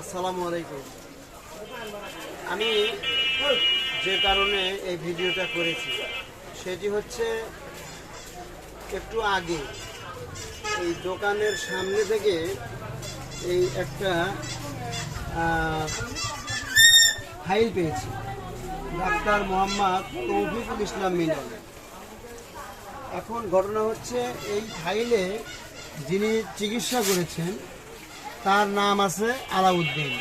আসসালামু আলাইকুম। আমি যে কারণে এই ভিডিওটা করেছি সেটি হচ্ছে একটু আগে এই দোকানের সামনে থেকে এই একটা ফাইল পেয়েছি, ডাক্তার মোহাম্মদ তৌফিকুল ইসলাম মিলন। এখন ঘটনা হচ্ছে এই ফাইলে যিনি চিকিৎসা করেছেন তার নাম আছে আলাউদ্দিন,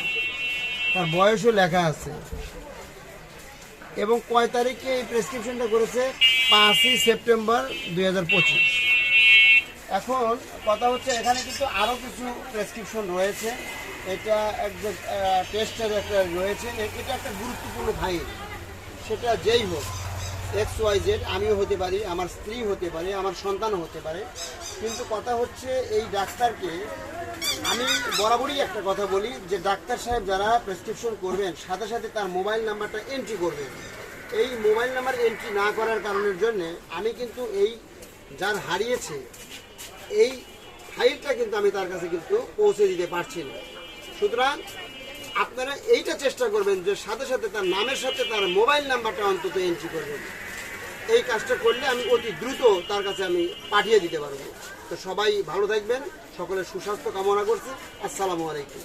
তার বয়সও লেখা আছে এবং কয় তারিখে এই প্রেসক্রিপশনটা করেছে 5ই সেপ্টেম্বর 2025। এখন কথা হচ্ছে এখানে কিন্তু আরও কিছু প্রেসক্রিপশন রয়েছে, এটা একটা টেস্টের একটা রয়েছে, এটা একটা গুরুত্বপূর্ণ ফাইল। সেটা যেই হোক, XYZ, আমিও হতে পারি, আমার স্ত্রী হতে পারে, আমার সন্তানও হতে পারে, কিন্তু কথা হচ্ছে এই ডাক্তারকে আমি বরাবরই একটা কথা বলি যে ডাক্তার সাহেব যারা প্রেসক্রিপশন করবেন সাথে সাথে তার মোবাইল নাম্বারটা এন্ট্রি করবেন। এই মোবাইল নাম্বার এন্ট্রি না করার কারণের জন্য আমি কিন্তু এই যার হারিয়েছে এই ফাইলটা কিন্তু আমি তার কাছে কিন্তু পৌঁছে দিতে পারছি না। সুতরাং আপনারা এইটা চেষ্টা করবেন যে সাথে সাথে তার নামের সাথে তার মোবাইল নাম্বারটা অন্তত এন্ট্রি করবেন। এই কাজটা করলে আমি অতি দ্রুত তার কাছে আমি পাঠিয়ে দিতে পারবো। তো সবাই ভালো থাকবেন, সকলের সুস্বাস্থ্য কামনা করছি। আসসালামু আলাইকুম।